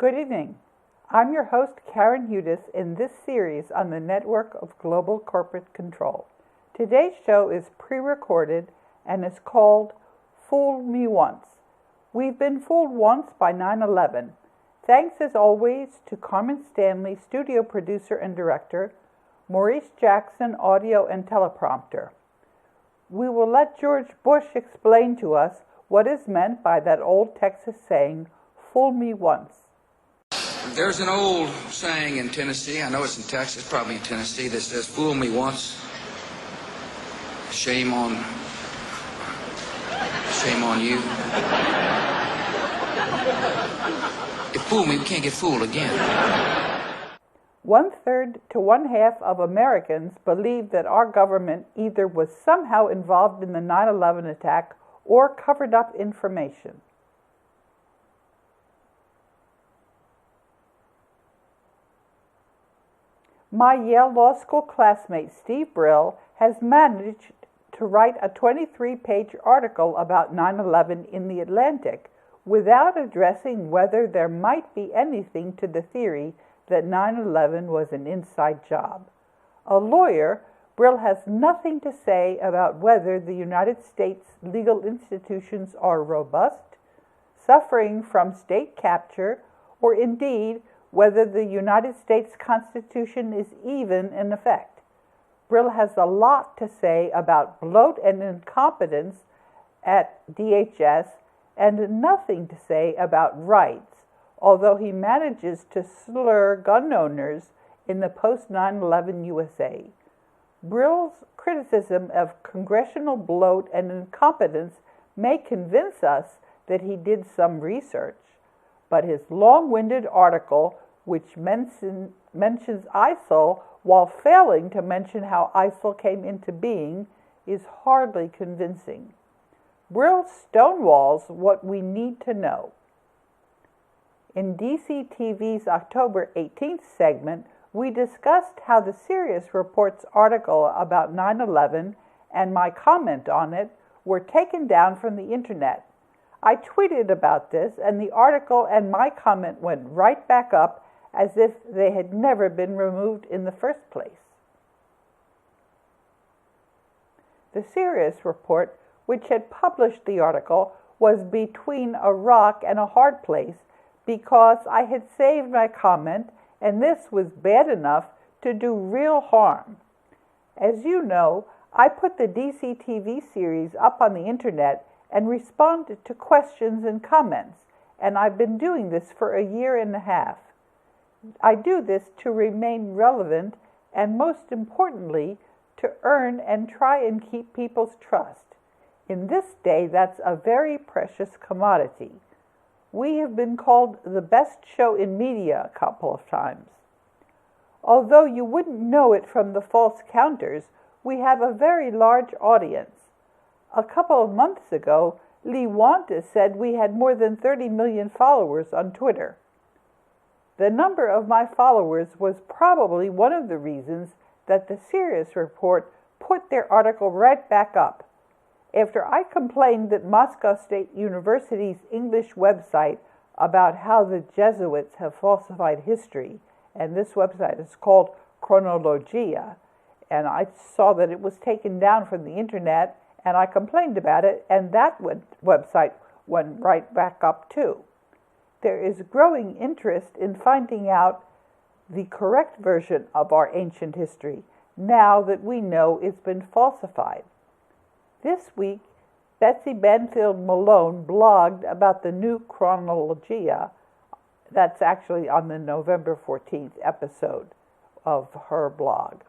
Good evening. I'm your host, Karen Hudis, in this series on the network of global corporate control. Today's show is pre-recorded and is called Fool Me Once. We've been fooled once by 9/11. Thanks as always to Carmen Stanley, studio producer and director, Maurice Jackson, audio and teleprompter. We will let George Bush explain to us what is meant by that old Texas saying, fool me once. There's an old saying in Tennessee, I know it's in Texas, probably in Tennessee, that says, fool me once, shame on you. If fool me, we can't get fooled again. 1/3 to 1/2 of Americans believe that our government either was somehow involved in the 9/11 attack or covered up information. My Yale Law School classmate Steve Brill has managed to write a 23-page article about 9/11 in The Atlantic without addressing whether there might be anything to the theory that 9/11 was an inside job. A lawyer, Brill has nothing to say about whether the United States legal institutions are robust, suffering from state capture, or indeed whether the United States Constitution is even in effect. Brill has a lot to say about bloat and incompetence at DHS and nothing to say about rights, although he manages to slur gun owners in the post-9/11 USA. Brill's criticism of congressional bloat and incompetence may convince us that he did some research, but his long-winded article, which mentions ISIL while failing to mention how ISIL came into being, is hardly convincing. Brill stonewalls what we need to know. In DCTV's October 18th segment, we discussed how the Sirius Report's article about 9/11 and my comment on it were taken down from the internet. I tweeted about this, and the article and my comment went right back up as if they had never been removed in the first place. The Sirius Report, which had published the article, was between a rock and a hard place because I had saved my comment, and this was bad enough to do real harm. As you know, I put the DCTV series up on the internet and responded to questions and comments, and I've been doing this for a year and a half. I do this to remain relevant and, most importantly, to earn and try and keep people's trust. In this day, that's a very precious commodity. We have been called the best show in media a couple of times. Although you wouldn't know it from the false counters, we have a very large audience. A couple of months ago, Lee Wanta said we had more than 30 million followers on Twitter. The number of my followers was probably one of the reasons that the Sirius Report put their article right back up. After I complained that Moscow State University's English website about how the Jesuits have falsified history, and this website is called Chronologia, and I saw that it was taken down from the internet, and I complained about it, and that website went right back up too. There is growing interest in finding out the correct version of our ancient history, now that we know it's been falsified. This week, Betsy Banfield Malone blogged about the new Chronologia. That's actually on the November 14th episode of her blog.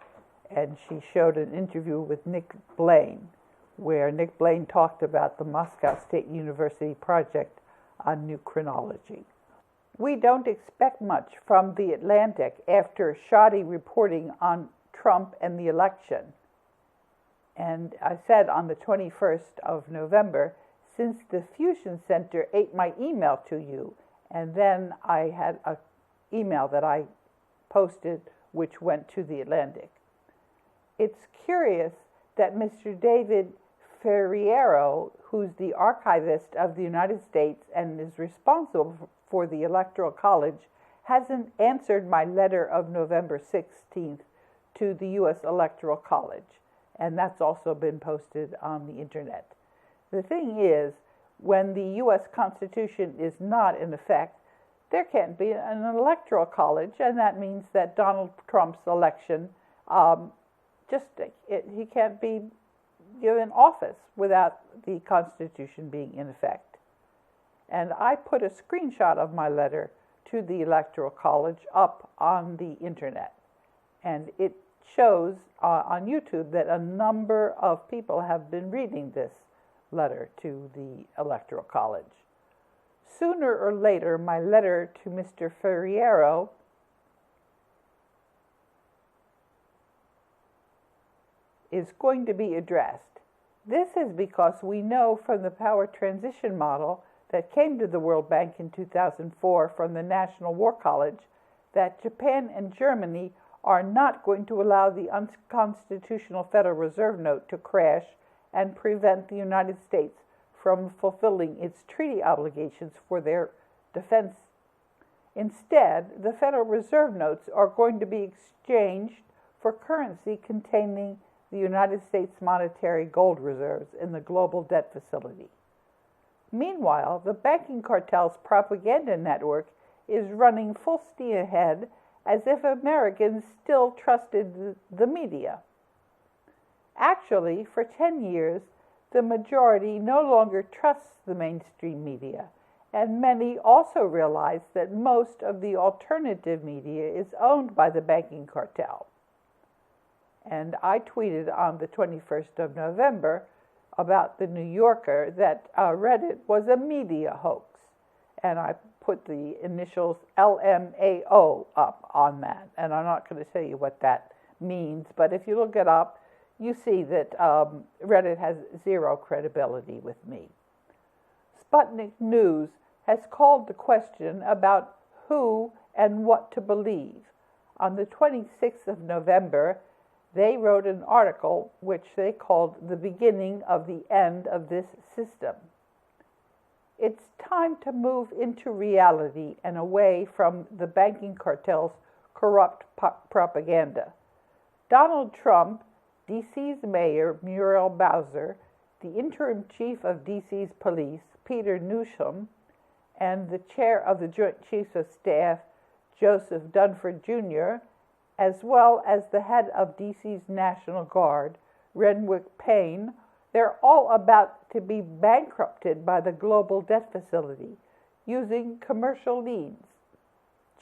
And she showed an interview with Nick Blaine, where Nick Blaine talked about the Moscow State University project on new chronology. We don't expect much from The Atlantic after shoddy reporting on Trump and the election. And I said on the 21st of November, since the Fusion Center ate my email to you, and then I had an email that I posted which went to The Atlantic. It's curious that Mr. David Ferriero, who's the archivist of the United States and is responsible for the Electoral College hasn't answered my letter of November 16th to the U.S. Electoral College, and that's also been posted on the internet. The thing is, when the U.S. Constitution is not in effect, there can't be an electoral college, and that means that Donald Trump's election, he can't be given office without the Constitution being in effect. And I put a screenshot of my letter to the Electoral College up on the internet, and it shows on YouTube that a number of people have been reading this letter to the Electoral College. Sooner or later, my letter to Mr. Ferriero is going to be addressed. This is because we know from the power transition model that came to the World Bank in 2004 from the National War College that Japan and Germany are not going to allow the unconstitutional Federal Reserve note to crash and prevent the United States from fulfilling its treaty obligations for their defense. Instead, the Federal Reserve notes are going to be exchanged for currency containing the United States monetary gold reserves in the global debt facility. Meanwhile, the banking cartel's propaganda network is running full steam ahead as if Americans still trusted the media. Actually, for 10 years, the majority no longer trusts the mainstream media, and many also realize that most of the alternative media is owned by the banking cartel. And I tweeted on the 21st of November about the New Yorker that Reddit was a media hoax, and I put the initials LMAO up on that, and I'm not going to tell you what that means, but if you look it up, you see that Reddit has zero credibility with me. Sputnik News has called the question about who and what to believe. On the 26th of November, they wrote an article which they called The Beginning of the End of This System. It's time to move into reality and away from the banking cartel's corrupt propaganda. Donald Trump, D.C.'s Mayor Muriel Bowser, the interim chief of D.C.'s police, Peter Newsham, and the chair of the Joint Chiefs of Staff, Joseph Dunford Jr., as well as the head of D.C.'s National Guard, Renwick Payne, they're all about to be bankrupted by the global debt facility using commercial liens.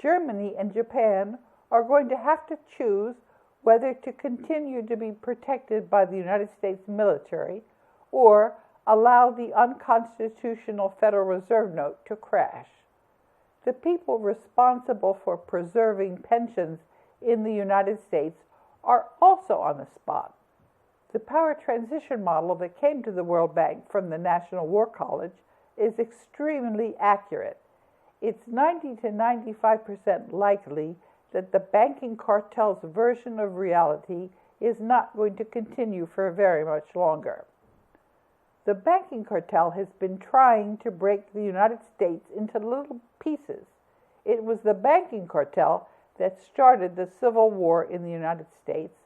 Germany and Japan are going to have to choose whether to continue to be protected by the United States military or allow the unconstitutional Federal Reserve note to crash. The people responsible for preserving pensions in the United States are also on the spot. The power transition model that came to the World Bank from the National War College is extremely accurate. It's 90 to 95% likely that the banking cartel's version of reality is not going to continue for very much longer. The banking cartel has been trying to break the United States into little pieces. It was the banking cartel that started the Civil War in the United States,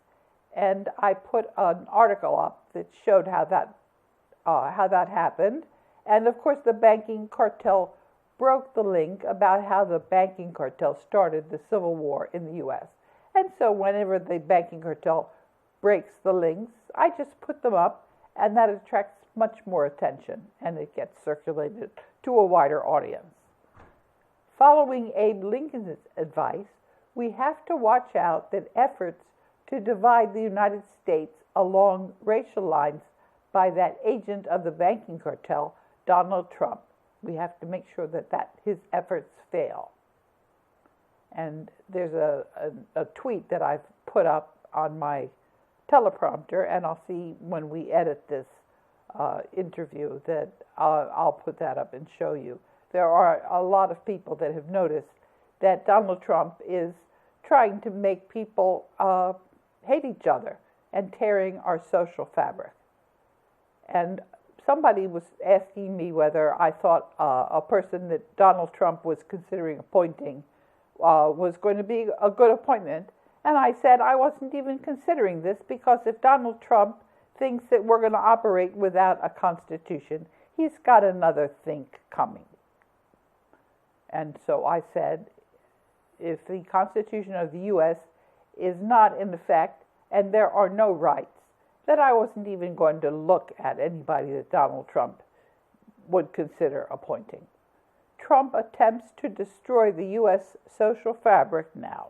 and I put an article up that showed how that happened. And of course, the banking cartel broke the link about how the banking cartel started the Civil War in the U.S. And so whenever the banking cartel breaks the links, I just put them up, and that attracts much more attention, and it gets circulated to a wider audience. Following Abe Lincoln's advice, we have to watch out that efforts to divide the United States along racial lines by that agent of the banking cartel, Donald Trump. We have to make sure that his efforts fail. And there's a tweet that I've put up on my teleprompter, and I'll see when we edit this interview that I'll put that up and show you. There are a lot of people that have noticed that Donald Trump is trying to make people hate each other and tearing our social fabric. And somebody was asking me whether I thought a person that Donald Trump was considering appointing was going to be a good appointment. And I said I wasn't even considering this because if Donald Trump thinks that we're going to operate without a constitution, he's got another think coming. And so I said, if the Constitution of the U.S. is not in effect and there are no rights, that I wasn't even going to look at anybody that Donald Trump would consider appointing. Trump attempts to destroy the U.S. social fabric now.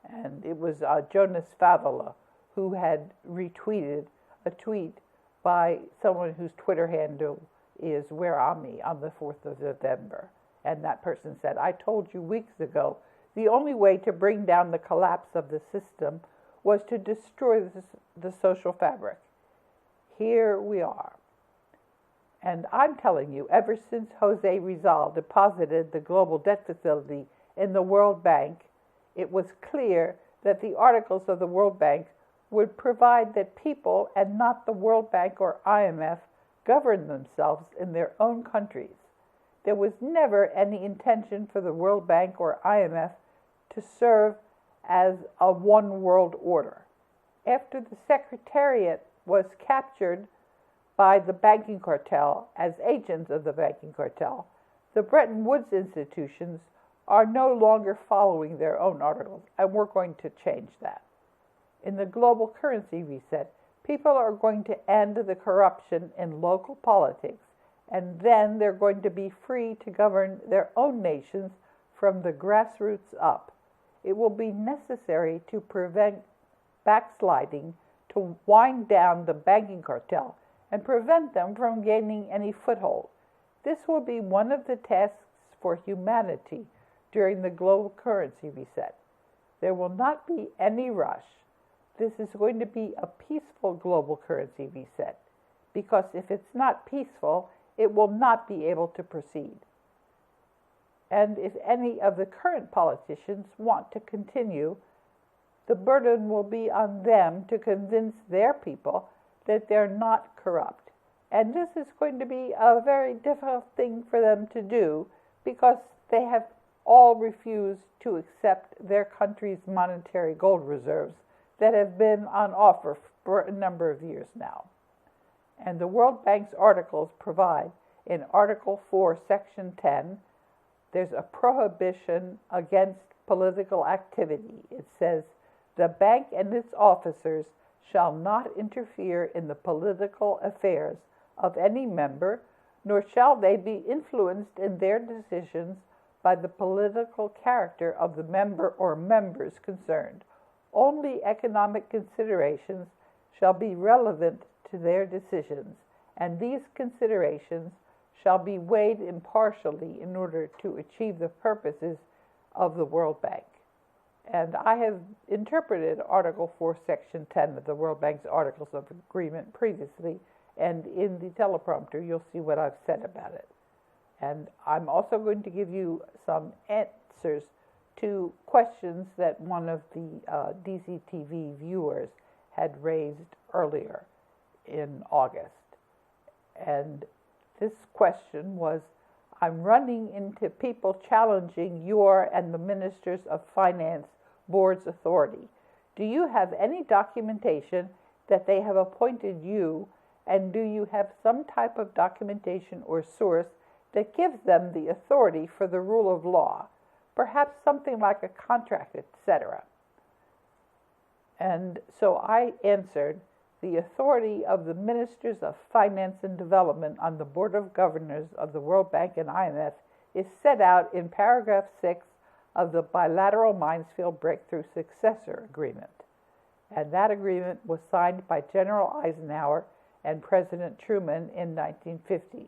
And it was Jonas Favela who had retweeted a tweet by someone whose Twitter handle is Where Am I on the 4th of November. And that person said, I told you weeks ago, the only way to bring down the collapse of the system was to destroy the social fabric. Here we are. And I'm telling you, ever since Jose Rizal deposited the global debt facility in the World Bank, it was clear that the articles of the World Bank would provide that people and not the World Bank or IMF govern themselves in their own countries. There was never any intention for the World Bank or IMF to serve as a one world order. After the Secretariat was captured by the banking cartel as agents of the banking cartel, the Bretton Woods institutions are no longer following their own articles, and we're going to change that. In the global currency reset, people are going to end the corruption in local politics, and then they're going to be free to govern their own nations from the grassroots up. It will be necessary to prevent backsliding, to wind down the banking cartel, and prevent them from gaining any foothold. This will be one of the tasks for humanity during the global currency reset. There will not be any rush. This is going to be a peaceful global currency reset, because if it's not peaceful, it will not be able to proceed. And if any of the current politicians want to continue, the burden will be on them to convince their people that they're not corrupt. And this is going to be a very difficult thing for them to do because they have all refused to accept their country's monetary gold reserves that have been on offer for a number of years now. And the World Bank's articles provide, in Article 4, Section 10, there's a prohibition against political activity. It says, the bank and its officers shall not interfere in the political affairs of any member, nor shall they be influenced in their decisions by the political character of the member or members concerned. Only economic considerations shall be relevant to their decisions, and these considerations shall be weighed impartially in order to achieve the purposes of the World Bank. And I have interpreted Article 4, Section 10 of the World Bank's Articles of Agreement previously, and in the teleprompter you'll see what I've said about it. And I'm also going to give you some answers to questions that one of the DCTV viewers had raised earlier in August. And this question was, I'm running into people challenging your and the Ministers of Finance Board's authority. Do you have any documentation that they have appointed you, and do you have some type of documentation or source that gives them the authority for the rule of law, perhaps something like a contract, etc.? And so I answered, the authority of the Ministers of Finance and Development on the Board of Governors of the World Bank and IMF is set out in paragraph 6 of the Bilateral Minesfield Breakthrough Successor Agreement. And that agreement was signed by General Eisenhower and President Truman in 1950.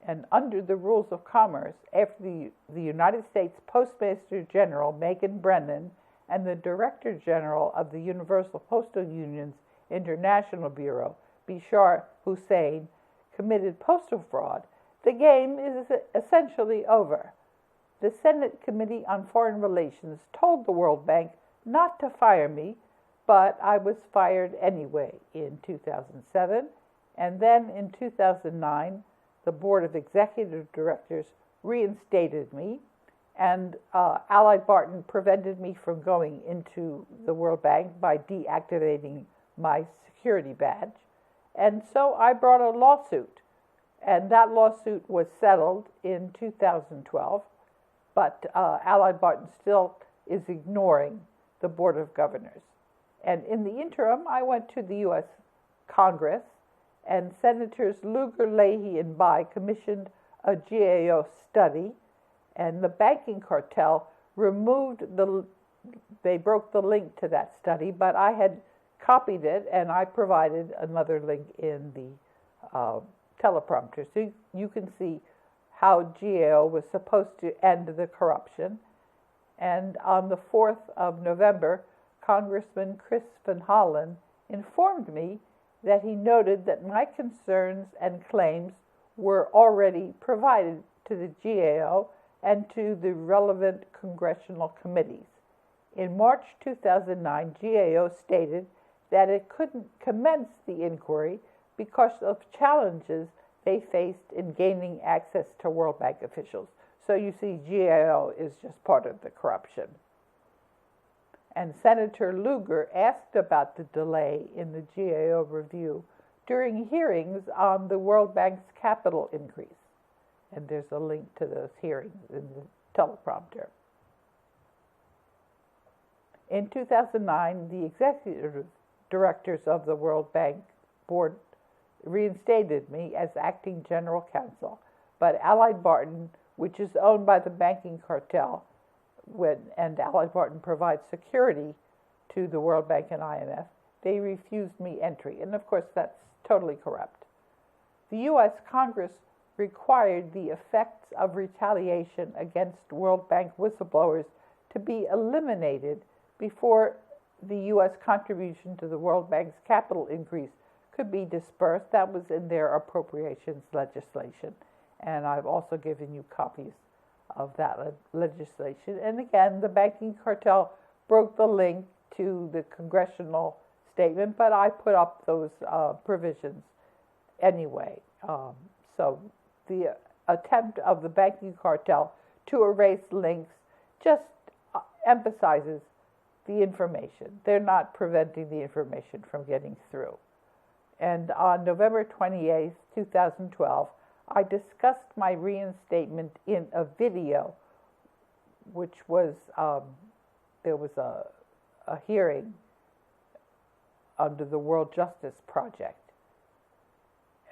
And under the rules of commerce, after the United States Postmaster General Megan Brennan and the Director General of the Universal Postal Union's International Bureau, Bishar Hussain, committed postal fraud, the game is essentially over. The Senate Committee on Foreign Relations told the World Bank not to fire me, but I was fired anyway in 2007, And then in 2009, the Board of Executive Directors reinstated me, and Allied Barton prevented me from going into the World Bank by deactivating my security badge. And so I brought a lawsuit, and that lawsuit was settled in 2012, but Allied Barton still is ignoring the Board of Governors. And in the interim, I went to the U.S. Congress, and Senators Lugar, Leahy, and Bayh commissioned a GAO study, and the banking cartel they broke the link to that study, but I had copied it, and I provided another link in the teleprompter. So you can see how GAO was supposed to end the corruption. And on the 4th of November, Congressman Chris Van Hollen informed me that he noted that my concerns and claims were already provided to the GAO and to the relevant congressional committees. In March 2009, GAO stated that it couldn't commence the inquiry because of challenges they faced in gaining access to World Bank officials. So you see, GAO is just part of the corruption. And Senator Lugar asked about the delay in the GAO review during hearings on the World Bank's capital increase. And there's a link to those hearings in the teleprompter. In 2009, the executive directors of the World Bank Board reinstated me as acting general counsel, but Allied Barton, which is owned by the banking cartel, and Allied Barton provides security to the World Bank and IMF, they refused me entry. And of course, that's totally corrupt. The U.S. Congress required the effects of retaliation against World Bank whistleblowers to be eliminated before the U.S. contribution to the World Bank's capital increase could be dispersed. That was in their appropriations legislation. And I've also given you copies of that legislation. And again, the banking cartel broke the link to the congressional statement, but I put up those provisions anyway. So the attempt of the banking cartel to erase links just emphasizes the information. They're not preventing the information from getting through. And on November 28, 2012, I discussed my reinstatement in a video, which was, there was a hearing under the World Justice Project.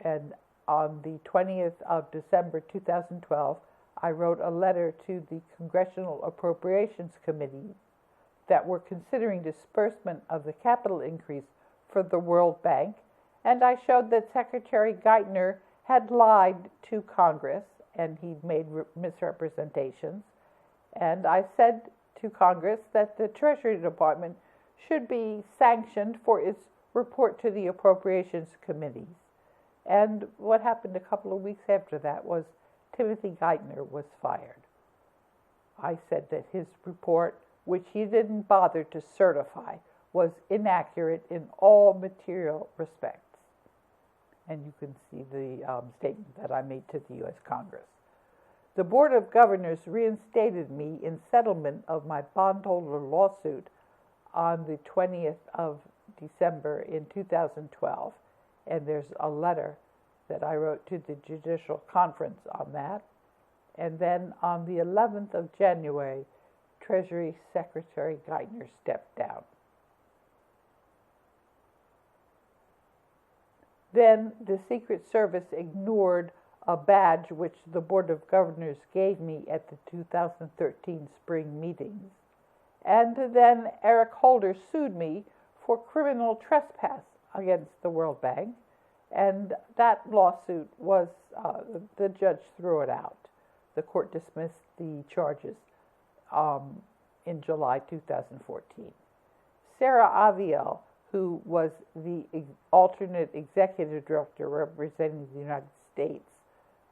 And on the 20th of December 2012, I wrote a letter to the Congressional Appropriations Committee that were considering disbursement of the capital increase for the World Bank, and I showed that Secretary Geithner had lied to Congress and he'd made misrepresentations. And I said to Congress that the Treasury Department should be sanctioned for its report to the Appropriations Committees. And what happened a couple of weeks after that was Timothy Geithner was fired. I said that his report, which he didn't bother to certify, was inaccurate in all material respects. And you can see the statement that I made to the U.S. Congress. The Board of Governors reinstated me in settlement of my bondholder lawsuit on the 20th of December in 2012, and there's a letter that I wrote to the Judicial Conference on that. And then on the 11th of January, Treasury Secretary Geithner stepped down. Then the Secret Service ignored a badge which the Board of Governors gave me at the 2013 spring meetings. And then Eric Holder sued me for criminal trespass against the World Bank. And that lawsuit was, the judge threw it out. The court dismissed the charges in July 2014. Sarah Aviel, who was the alternate executive director representing the United States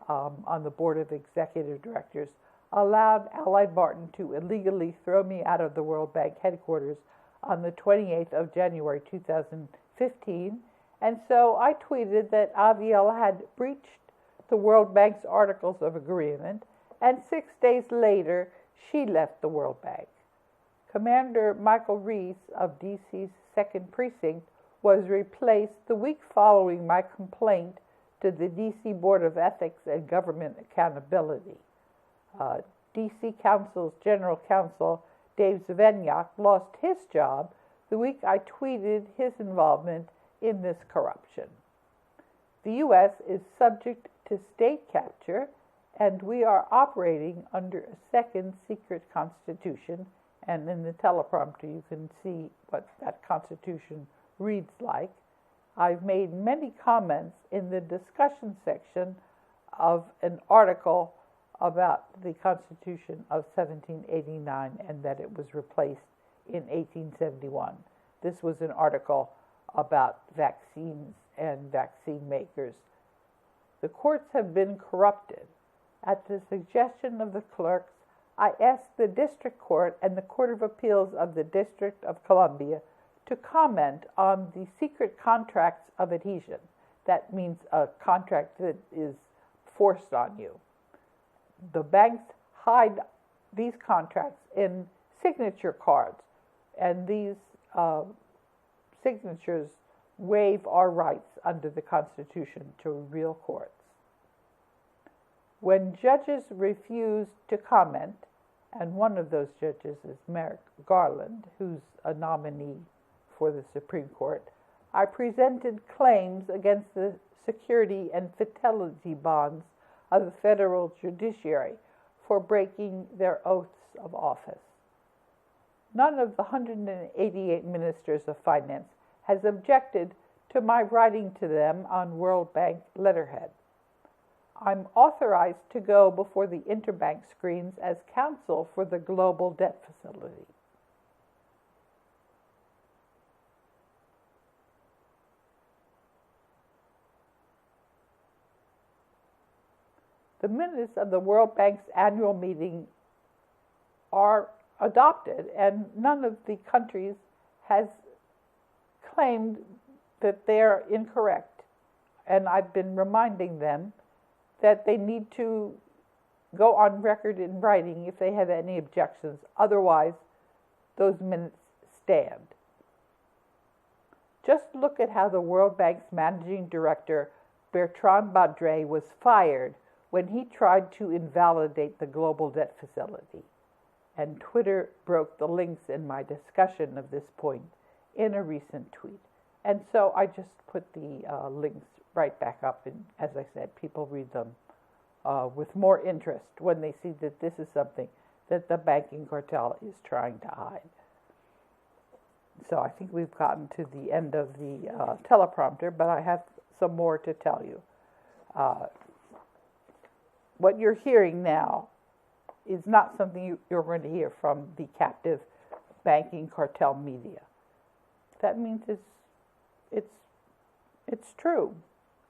on the Board of Executive Directors, allowed Allied Barton to illegally throw me out of the World Bank headquarters on the 28th of January 2015, And so I tweeted that Aviel had breached the World Bank's Articles of Agreement, and 6 days later, she left the World Bank. Commander Michael Reese of D.C.'s 2nd Precinct was replaced the week following my complaint to the D.C. Board of Ethics and Government Accountability. D.C. Council's General Counsel Dave Zvenyuk lost his job the week I tweeted his involvement in this corruption. The U.S. is subject to state capture, and we are operating under a second secret constitution, and in the teleprompter you can see what that constitution reads like. I've made many comments in the discussion section of an article about the Constitution of 1789 and that it was replaced in 1871. This was an article about vaccines and vaccine makers. The courts have been corrupted. At the suggestion of the clerks, I asked the District Court and the Court of Appeals of the District of Columbia to comment on the secret contracts of adhesion. That means a contract that is forced on you. The banks hide these contracts in signature cards, and these signatures waive our rights under the Constitution to real courts. When judges refuse to comment, and one of those judges is Merrick Garland, who's a nominee for the Supreme Court, I presented claims against the security and fidelity bonds of the federal judiciary for breaking their oaths of office. None of the 188 ministers of finance has objected to my writing to them on World Bank letterhead. I'm authorized to go before the interbank screens as counsel for the Global Debt Facility. The minutes of the World Bank's annual meeting are adopted, and none of the countries has claimed that they're incorrect. And I've been reminding them that they need to go on record in writing if they have any objections. Otherwise, those minutes stand. Just look at how the World Bank's managing director, Bertrand Badre, was fired when he tried to invalidate the Global Debt Facility. And Twitter broke the links in my discussion of this point in a recent tweet. And so I just put the links right back up, and as I said, people read them with more interest when they see that this is something that the banking cartel is trying to hide. So I think we've gotten to the end of the teleprompter, but I have some more to tell you. What you're hearing now is not something you're going to hear from the captive banking cartel media. That means it's true.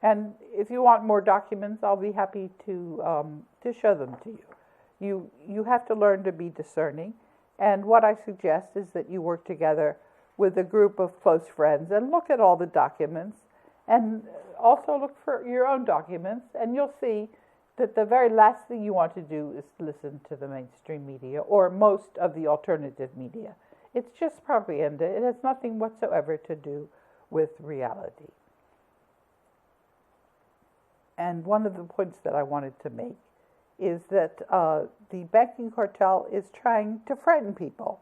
And if you want more documents, I'll be happy to show them to you. You have to learn to be discerning, and what I suggest is that you work together with a group of close friends and look at all the documents, and also look for your own documents, and you'll see that the very last thing you want to do is listen to the mainstream media or most of the alternative media. It's just propaganda. It has nothing whatsoever to do with reality. And one of the points that I wanted to make is that the banking cartel is trying to frighten people.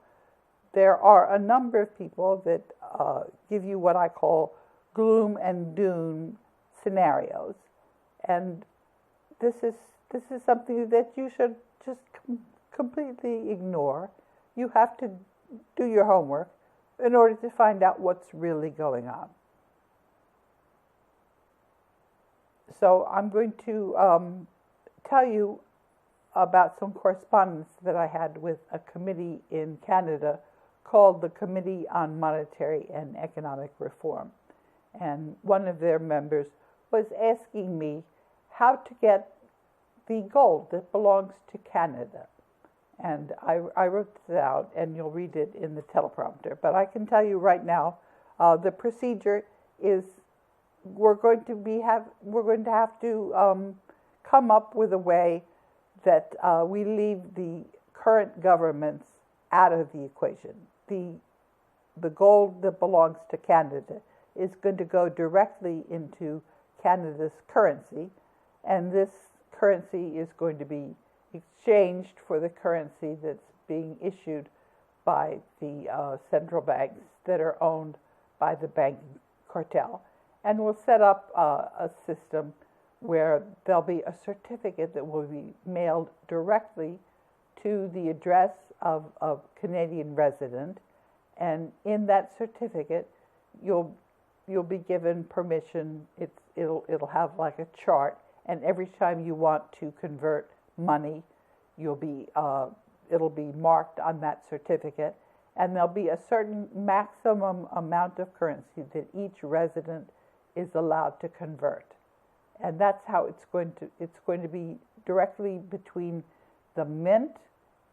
There are a number of people that give you what I call gloom and doom scenarios. And this is something that you should just completely ignore. You have to do your homework in order to find out what's really going on. So I'm going to tell you about some correspondence that I had with a committee in Canada called the Committee on Monetary and Economic Reform. And one of their members was asking me how to get the gold that belongs to Canada. And I wrote this out, and you'll read it in the teleprompter. But I can tell you right now, the procedure is we're going to have to come up with a way that we leave the current governments out of the equation. The gold that belongs to Canada is going to go directly into Canada's currency, and this currency is going to be exchanged for the currency that's being issued by the central banks that are owned by the banking cartel. And we'll set up a system where there'll be a certificate that will be mailed directly to the address of a Canadian resident, and in that certificate, you'll be given permission. It'll have like a chart, and every time you want to convert money, it'll be marked on that certificate, and there'll be a certain maximum amount of currency that each resident is allowed to convert. And that's how it's going to be directly between the mint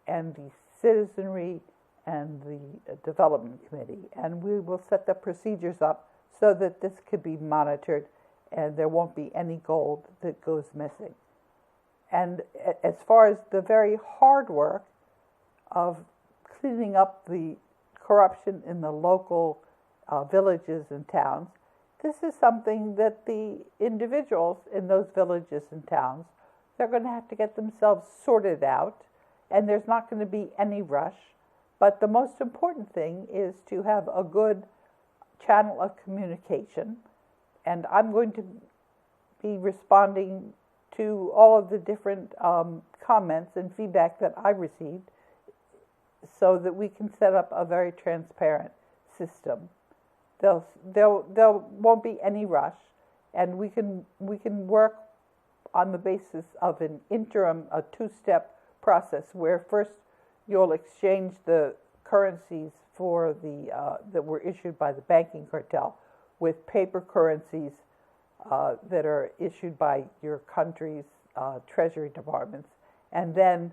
and the citizenry and the development committee. And we will set the procedures up so that this could be monitored and there won't be any gold that goes missing. And as far as the very hard work of cleaning up the corruption in the local villages and towns, this is something that the individuals in those villages and towns, they're going to have to get themselves sorted out, and there's not going to be any rush. But the most important thing is to have a good channel of communication, and I'm going to be responding to all of the different comments and feedback that I received so that we can set up a very transparent system. There won't be any rush, and we can work on the basis of an interim, a two-step process where first you'll exchange the currencies for that were issued by the banking cartel with paper currencies that are issued by your country's treasury departments, and then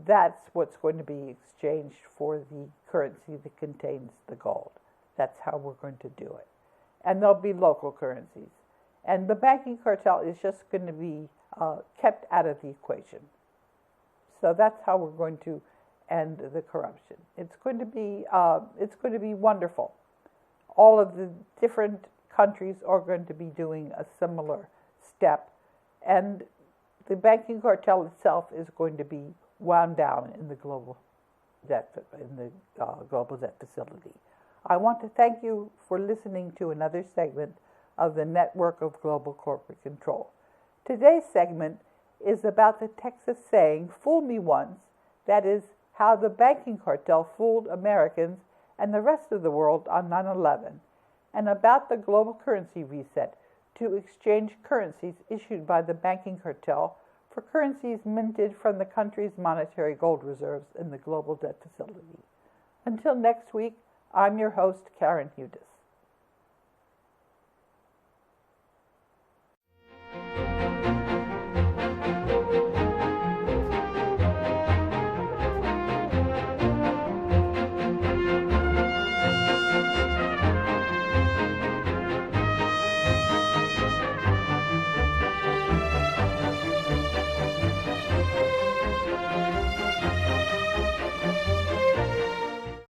that's what's going to be exchanged for the currency that contains the gold. That's how we're going to do it. And there'll be local currencies. And the banking cartel is just going to be kept out of the equation. So that's how we're going to end the corruption. It's going to be wonderful. All of the different countries are going to be doing a similar step, and the banking cartel itself is going to be wound down in the global debt facility. I want to thank you for listening to another segment of the Network of Global Corporate Control. Today's segment is about the Texas saying, "Fool me once," that is, how the banking cartel fooled Americans and the rest of the world on 9/11, and about the global currency reset to exchange currencies issued by the banking cartel for currencies minted from the country's monetary gold reserves in the global debt facility. Until next week, I'm your host, Karen Hudes.